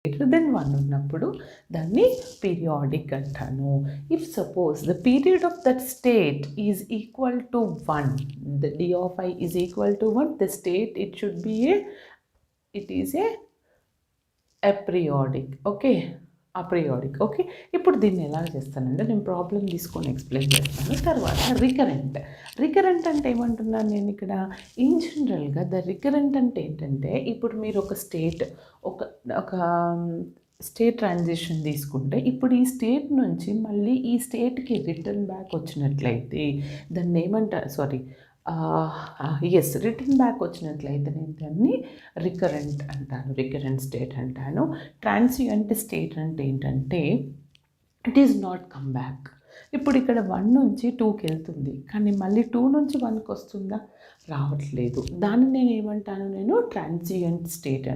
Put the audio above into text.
Greater than 1 ఉన్నప్పుడు దాన్ని periodic అంటాను. If suppose the period of that state is equal to 1, the d of I is equal to 1, the state it is a aperiodic. Okay, aperiodic. Okay, ఇప్పుడు దీన్ని ఎలా చేస్తానంటే నేను problem తీసుకొని explain చేస్తాను. తర్వాత రికరెంట్ అంటే ఏమంటున్నాను నేను ఇక్కడ, ఇన్ జనరల్గా ద రికరెంట్ అంటే ఏంటంటే, ఇప్పుడు మీరు ఒక ఒక స్టేట్ ట్రాన్సిషన్ తీసుకుంటే, ఇప్పుడు ఈ స్టేట్ నుంచి మళ్ళీ ఈ స్టేట్కి రిటర్న్ బ్యాక్ వచ్చినట్లయితే దాన్ని ఏమంటారు, రిటర్న్ బ్యాక్ వచ్చినట్లయితే నేను దాన్ని రికరెంట్ అంటాను, రికరెంట్ స్టేట్ అంటాను. ట్రాన్సియంట్ స్టేట్ అంటే ఏంటంటే it is not come back. ఇప్పుడు ఇక్కడ 1 నుంచి 2కి వెళ్తుంది, కానీ మళ్ళీ 2 నుంచి 1కి వస్తుందా, రావట్లేదు. దాన్ని నేను ఏమంటాను, ట్రాన్సియంట్ స్టేట్ అని.